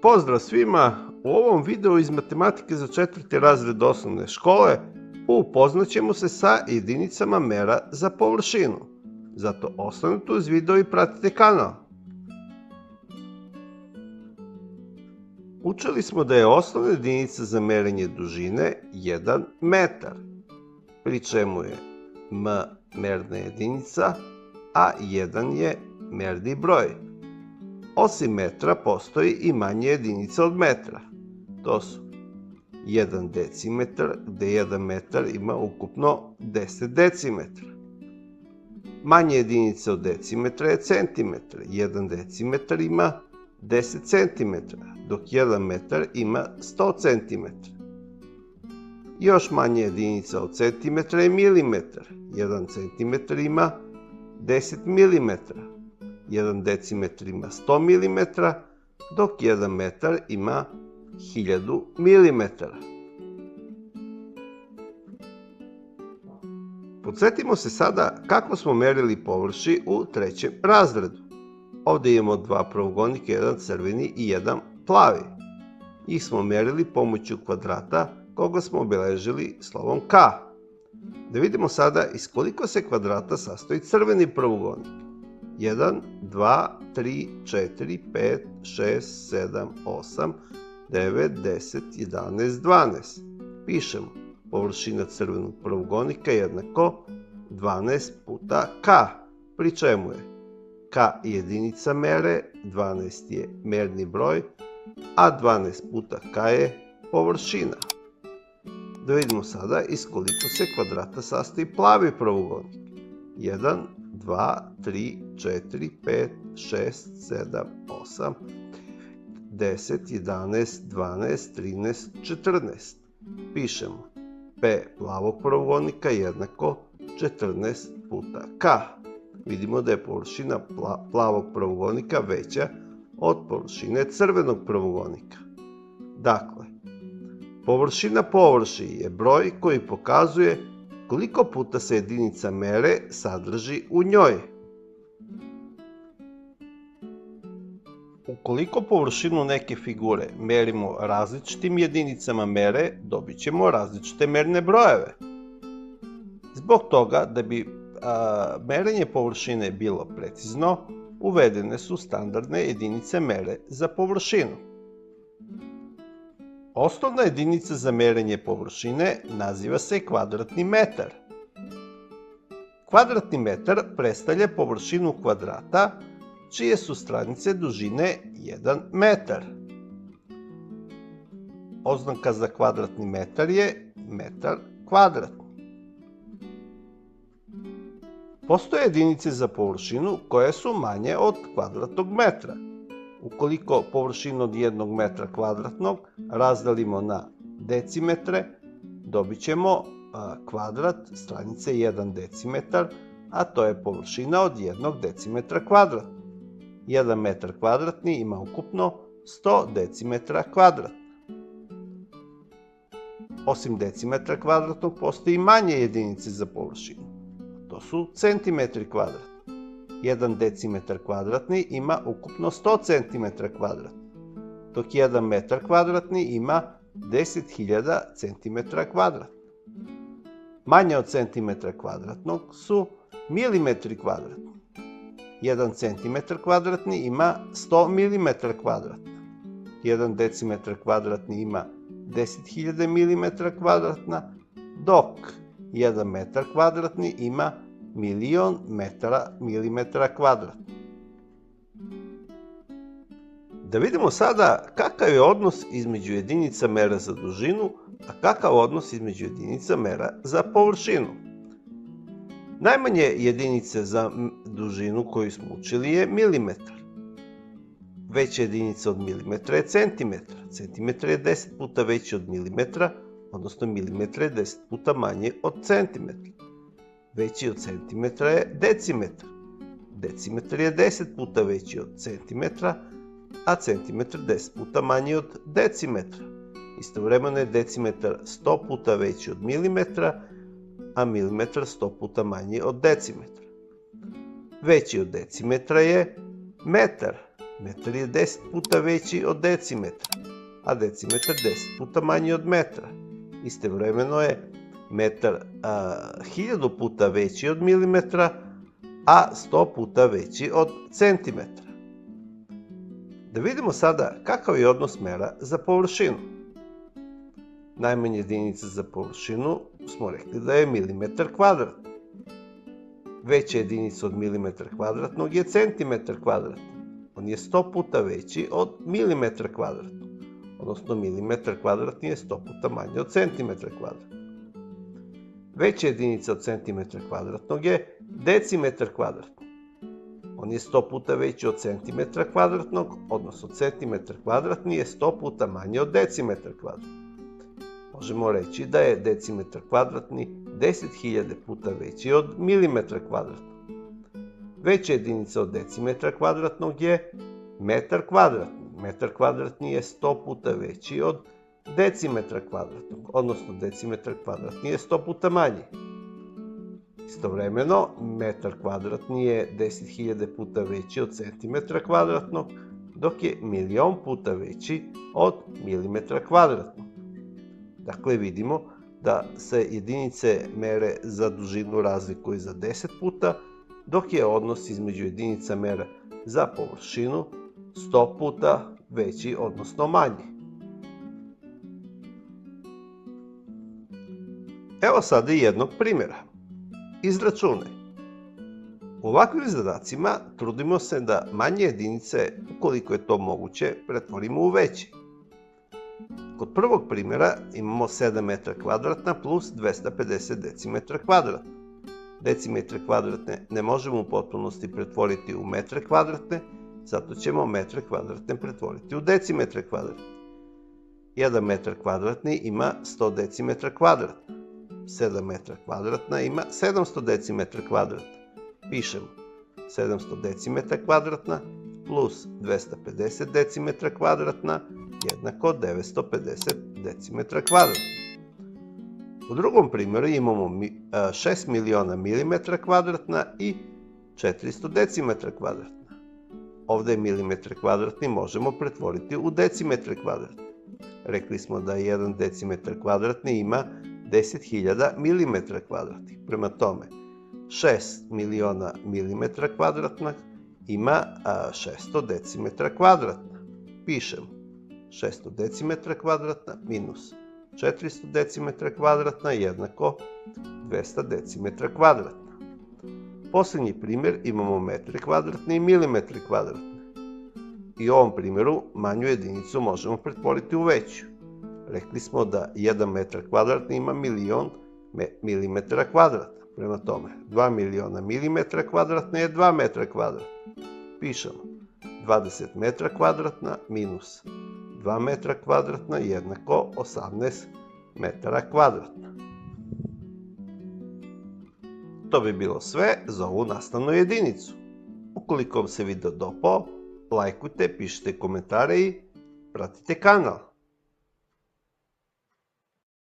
Pozdrav svima! U ovom videu iz matematike za 4. razred osnovne škole upoznat ćemo se sa jedinicama mera za površinu. Zato ostanite uz video i pratite kanal. Učili smo da je osnovna jedinica za merenje dužine 1 metar, pri čemu je m merna jedinica, a 1 je merni broj. Osim metra postoji i manje jedinica od metra. To su 1 decimetar, gde 1 metar ima ukupno 10 decimetara. Manje jedinica od decimetra je centimetar. 1 decimetar ima 10 centimetara, dok 1 metar ima 100 centimetara. Još manje jedinica od centimetra je milimetar. 1 centimetar ima 10 milimetara. 1 decimetar ima 100 mm, dok 1 metar ima 1000 mm. Podsjetimo se sada kako smo merili površinu u 3. razredu. Ovdje imamo dva pravougodnika, jedan crveni i jedan plavi. Njih smo merili pomoću kvadrata koga smo obeležili slovom K. Da vidimo sada iz koliko se kvadrata sastoji crveni pravougodnik. 1, 2, 3, 4, 5, 6, 7, 8, 9, 10, 11, 12. Pišemo površina crvenog pravougodnika jednako 12 puta K, pri čemu je K jedinica mere, 12 je merni broj, a 12 puta K je površina. Da vidimo sada iz koliko se kvadrata sastoji plavi pravougodnik. 1, 2, 3, 4, 5, 6, 7, 8, 10, 11, 12, 13, 14. Pišemo P plavog pravougodnika jednako 14 puta K. Vidimo da je površina plavog pravougodnika veća od površine crvenog pravougodnika. Dakle, površina površine je broj koji pokazuje koliko puta se jedinica mere sadrži u njoj. Ukoliko površinu neke figure merimo različitim jedinicama mere, dobit ćemo različite merne brojeve. Zbog toga, da bi merenje površine bilo precizno, uvedene su standardne jedinice mere za površinu. Osnovna jedinica za merenje površine naziva se kvadratni metar. Kvadratni metar predstavlja površinu kvadrata čije su stranice dužine 1 metar. Oznaka za kvadratni metar je metar kvadratni. Postoje jedinice za površinu koje su manje od kvadratnog metra. Ukoliko površinu od 1 metra kvadratnog razdelimo na decimetre, dobit ćemo kvadrat stranice 1 decimetar, a to je površina od 1 decimetra kvadratnog. 1 metar kvadratni ima ukupno 100 decimetra kvadratna. Osim decimetra kvadratnog postoji manje jedinice za površinu. To su centimetri kvadratni. 1 decimetar kvadratni ima ukupno 100 cm kvadratni, dok 1 metar kvadratni ima 10.000 cm kvadratni. Manje od centimetra kvadratnog su milimetri kvadratni. 1 cm kvadratni ima 100 mm kvadratna. 1 decimetar kvadratni ima 10.000 mm kvadratna, dok 1 metar kvadratni ima 1.000.000 milimetara kvadratnih. Da vidimo sada kakav je odnos između jedinica mera za dužinu, a kakav odnos između jedinica mera za površinu. Najmanje jedinice za dužinu koju smo učili je milimetar. Veća jedinica od milimetra je centimetar. Centimetar je 10 puta veći od milimetra, odnosno milimetar je 10 puta manje od centimetra. Veći od centimetra je decimetar. Decimetar je 10 puta veći od centimetra, a centimetar 10 puta manji od decimetra. Istovremeno je decimetar 100 puta veći od milimetra, a milimetar 100 puta manji od decimetra. Veći od decimetra je metar. Metar je 10 puta veći od decimetra, a decimetar 10 puta manji od metra. Istovremeno je metar 1000 puta veći od milimetra, a 100 puta veći od centimetra. Da vidimo sada kakav je odnos mera za površinu. Najmanja jedinica za površinu smo rekli da je milimetar kvadratni. Veća jedinica od milimetra kvadratnog je centimetar kvadratni. On je 100 puta veći od milimetra kvadratnog, odnosno milimetar kvadratni je 100 puta manji od centimetra kvadratnog. Veća jedinica od centimetra kvadratnog je decimetar kvadratni. On je 100 puta veći od centimetra kvadratnog, odnosno centimetar kvadratni je 100 puta manji od decimetra kvadratnog. Možemo reći da je decimetar kvadratni 10.000 puta veći od milimetra kvadratnog. Veća jedinica od decimetra kvadratnog je metar kvadratni. Metar kvadratni je 100 puta veći od decimetra kvadratnog, odnosno decimetar kvadratni je 100 puta manji. Istovremeno, metar kvadratni je 10.000 puta veći od centimetra kvadratnog, dok je milion puta veći od milimetra kvadratnog. Dakle, vidimo da se jedinice mere za dužinu razlikuju za 10 puta, dok je odnos između jedinica mera za površinu 100 puta veći, odnosno manji. Evo sada jednog primjera. Izračunaj. U ovakvim zadacima trudimo se da manje jedinice, ukoliko je to moguće, pretvorimo u veće. Kod prvog primjera imamo 7 metra kvadratna plus 250 decimetra kvadratna. Decimetre kvadratne ne možemo u potpunosti pretvoriti u metre kvadratne, zato ćemo metre kvadratne pretvoriti u decimetre kvadratne. 1 metar kvadratni ima 100 decimetra kvadratna. 7 metra kvadratna ima 700 decimetra kvadratna. Pišemo 700 decimetra kvadratna plus 250 decimetra kvadratna jednako 950 decimetra kvadratna. U drugom primjeru imamo 6 miliona milimetra kvadratna i 400 decimetra kvadratna. Ovdje milimetre kvadratni možemo pretvoriti u decimetre kvadratne. Rekli smo da 1 decimetar kvadratni ima 10.000 milimetra kvadratnih. Prema tome, 6 miliona milimetra kvadratna ima 600 decimetra kvadratna. Pišemo 600 decimetra kvadratna minus 400 decimetra kvadratna jednako 200 decimetra kvadratna. Posljednji primjer imamo metre kvadratne i milimetre kvadratne. I u ovom primjeru manju jedinicu možemo pretvoriti u veću. Rekli smo da 1 metar kvadratni ima milion milimetara kvadratna. Prema tome, 2 miliona milimetra kvadratna je 2 metra kvadratna. Pišemo 20 metra kvadratna minus 2 metra kvadratna jednako 18 metara kvadratna. To bi bilo sve za ovu nastavnu jedinicu. Ukoliko vam se video dopao, lajkujte, pišite komentare i pratite kanal.